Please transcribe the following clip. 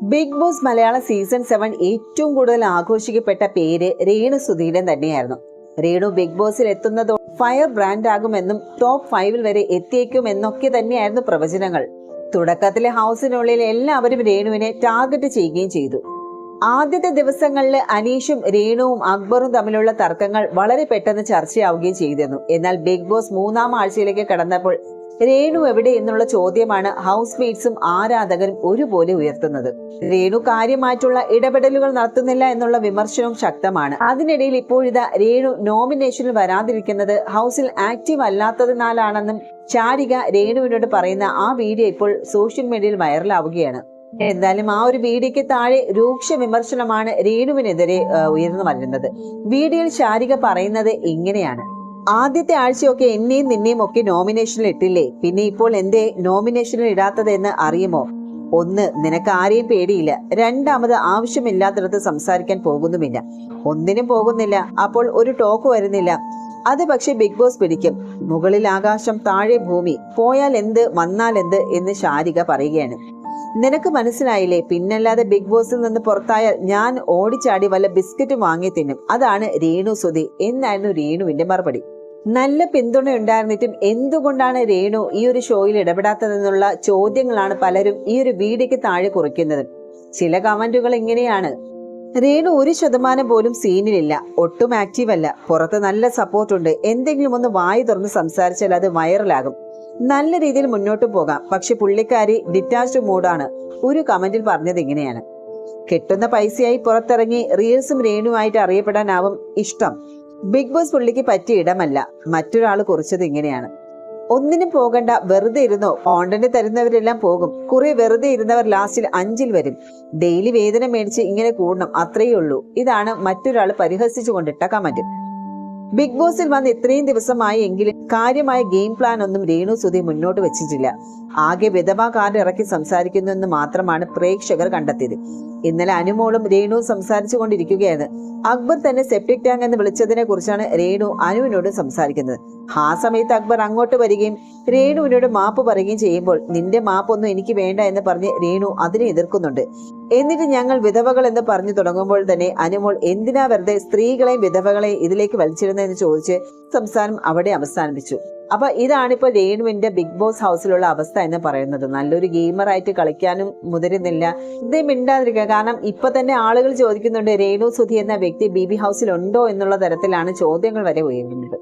Big boss മലയാള season 7 ഏറ്റവും കൂടുതൽ ആഘോഷിക്കപ്പെട്ട പേര് രേണു സുധീരൻ തന്നെയായിരുന്നു. രേണു ബിഗ് ബോസിൽ എത്തുന്നതോ ഫയർ ബ്രാൻഡ് ആകുമെന്നും ടോപ്പ് 5 വരെ എത്തിയേക്കുമെന്നൊക്കെ തന്നെയായിരുന്നു പ്രവചനങ്ങൾ. തുടക്കത്തിലെ ഹൗസിനുള്ളിൽ എല്ലാവരും രേണുവിനെ ടാർഗറ്റ് ചെയ്യുകയും ചെയ്തു. ആദ്യത്തെ ദിവസങ്ങളിൽ അനീഷും രേണുവും അക്ബറും തമ്മിലുള്ള തർക്കങ്ങൾ വളരെ പെട്ടെന്ന് ചർച്ചയാവുകയും ചെയ്തിരുന്നു. എന്നാൽ ബിഗ് ബോസ് 3-ാം ആഴ്ചയിലേക്ക് കടന്നപ്പോൾ രേണു എവിടെ എന്നുള്ള ചോദ്യമാണ് ഹൗസ് മേറ്റ്സും ആരാധകരും ഒരുപോലെ ഉയർത്തുന്നത്. രേണു കാര്യമായിട്ടുള്ള ഇടപെടലുകൾ നടത്തുന്നില്ല എന്നുള്ള വിമർശനവും ശക്തമാണ്. അതിനിടയിൽ ഇപ്പോഴിതാ രേണു നോമിനേഷനിൽ വരാതിരിക്കുന്നത് ഹൗസിൽ ആക്റ്റീവ് അല്ലാത്തതിനാലാണെന്നും ചാരിക രേണുവിനോട് പറയുന്ന ആ വീഡിയോ ഇപ്പോൾ സോഷ്യൽ മീഡിയയിൽ വൈറലാവുകയാണ്. എന്തായാലും ആ ഒരു വീഡിയോയ്ക്ക് താഴെ രൂക്ഷ വിമർശനമാണ് രേണുവിനെതിരെ ഉയർന്നു വരുന്നത്. വീഡിയോയിൽ ചാരിക പറയുന്നത് ഇങ്ങനെയാണ്: ആദ്യത്തെ ആഴ്ചയൊക്കെ എന്നെയും നിന്നെയും ഒക്കെ നോമിനേഷനിൽ ഇട്ടില്ലേ, പിന്നെ ഇപ്പോൾ എന്തേ നോമിനേഷനിൽ ഇടാത്തതെന്ന് അറിയുമോ? ഒന്ന്, നിനക്ക് ആരെയും പേടിയില്ല. രണ്ടാമത്, ആവശ്യമില്ലാത്തിടത്ത് സംസാരിക്കാൻ പോകുന്നുമില്ല. ഒന്നിനും പോകുന്നില്ല, അപ്പോൾ ഒരു ടോക്ക് വരുന്നില്ല. അത് പക്ഷെ ബിഗ് ബോസ് പിടിക്കും. മുകളിൽ ആകാശം, താഴെ ഭൂമി, പോയാൽ എന്ത് വന്നാൽ എന്ത് എന്ന് ശാരിക പറയുകയാണ്. നിനക്ക് മനസ്സിലായില്ലേ? പിന്നല്ലാതെ ബിഗ് ബോസിൽ നിന്ന് പുറത്തായാൽ ഞാൻ ഓടിച്ചാടി വല്ല ബിസ്ക്കറ്റും വാങ്ങി തിന്നും. അതാണ് രേണു സുധി എന്നായിരുന്നു രേണുവിന്റെ മറുപടി. നല്ല പിന്തുണ ഉണ്ടായിരുന്നിട്ടും എന്തുകൊണ്ടാണ് രേണു ഈ ഒരു ഷോയിൽ ഇടപെടാത്തതെന്നുള്ള ചോദ്യങ്ങളാണ് പലരും ഈ ഒരു വീഡിയോയ്ക്ക് താഴെ കുറിക്കുന്നത്. ചില കമന്റുകൾ ഇങ്ങനെയാണ്: രേണു 1% പോലും സീനിലില്ല, ഒട്ടും ആക്റ്റീവ് അല്ല, പുറത്ത് നല്ല സപ്പോർട്ടുണ്ട്, എന്തെങ്കിലും ഒന്ന് വായി തുറന്ന് സംസാരിച്ചാൽ അത് വൈറലാകും, നല്ല രീതിയിൽ മുന്നോട്ട് പോകാം, പക്ഷെ പുള്ളിക്കാരി ഡിറ്റാച്ച്ഡ് മൂഡാണ്. ഒരു കമന്റിൽ പറഞ്ഞത് ഇങ്ങനെയാണ്: കിട്ടുന്ന പൈസയായി പുറത്തിറങ്ങി റീൽസും രേണുവായിട്ട് അറിയപ്പെടാനാവും ഇഷ്ടം. ബിഗ് ബോസ് പുള്ളിക്ക് പറ്റിയ ഇടമല്ല. മറ്റൊരാൾ കുറിച്ചത് ഇങ്ങനെയാണ്: ഒന്നിനും പോകണ്ട, വെറുതെ ഇരുന്നോ, കോണ്ടന്റ് തരുന്നവരെല്ലാം പോകും, കുറെ വെറുതെ ഇരുന്നവർ ലാസ്റ്റിൽ 5-ൽ വരും, ഡെയിലി വേതനം മേടിച്ച് ഇങ്ങനെ കൂടണം, അത്രയേ ഉള്ളൂ. ഇതാണ് മറ്റൊരാൾ പരിഹസിച്ചു കൊണ്ടിട്ട കമന്റ്. ബിഗ് ബോസിൽ വന്ന് ഇത്രയും ദിവസമായി എങ്കിലും കാര്യമായ ഗെയിം പ്ലാൻ ഒന്നും രേണു സുധി മുന്നോട്ട് വെച്ചിട്ടില്ല. ആകെ വിധവാ കാർഡ് ഇറക്കി സംസാരിക്കുന്നു എന്ന് മാത്രമാണ് പ്രേക്ഷകർ കണ്ടെത്തിയത്. ഇന്നലെ അനുമോളും രേണുവും സംസാരിച്ചു കൊണ്ടിരിക്കുകയാണ്. അക്ബർ തന്നെ സെപ്റ്റിക് ടാങ്ക് എന്ന് വിളിച്ചതിനെ കുറിച്ചാണ് രേണു അനുവിനോട് സംസാരിക്കുന്നത്. ആ സമയത്ത് അക്ബർ അങ്ങോട്ട് വരികയും രേണുവിനോട് മാപ്പ് പറയുകയും ചെയ്യുമ്പോൾ നിന്റെ മാപ്പൊന്നും എനിക്ക് വേണ്ട എന്ന് പറഞ്ഞ് രേണു അതിനെ എതിർക്കുന്നുണ്ട്. എന്നിട്ട് ഞങ്ങൾ വിധവകൾ എന്ന് പറഞ്ഞു തുടങ്ങുമ്പോൾ തന്നെ അനുമോൾ എന്തിനാ വെറുതെ സ്ത്രീകളെയും വിധവകളെയും ഇതിലേക്ക് വലിച്ചിരുന്നതെന്ന് ചോദിച്ച് സംസാരം അവിടെ അവസാനിപ്പിച്ചു. അപ്പൊ ഇതാണിപ്പോ രേണുവിന്റെ ബിഗ് ബോസ് ഹൗസിലുള്ള അവസ്ഥ എന്ന് പറയുന്നത്. നല്ലൊരു ഗെയിമറായിട്ട് കളിക്കാനും മുതിരുന്നില്ല. ഇതേ മിണ്ടാതിരിക്കുക. കാരണം ഇപ്പൊ തന്നെ ആളുകൾ ചോദിക്കുന്നുണ്ട് രേണു സുധി എന്ന വ്യക്തി BB ഹൗസിൽ ഉണ്ടോ എന്നുള്ള തരത്തിലാണ് ചോദ്യങ്ങൾ വരെ ഉയരുന്നത്.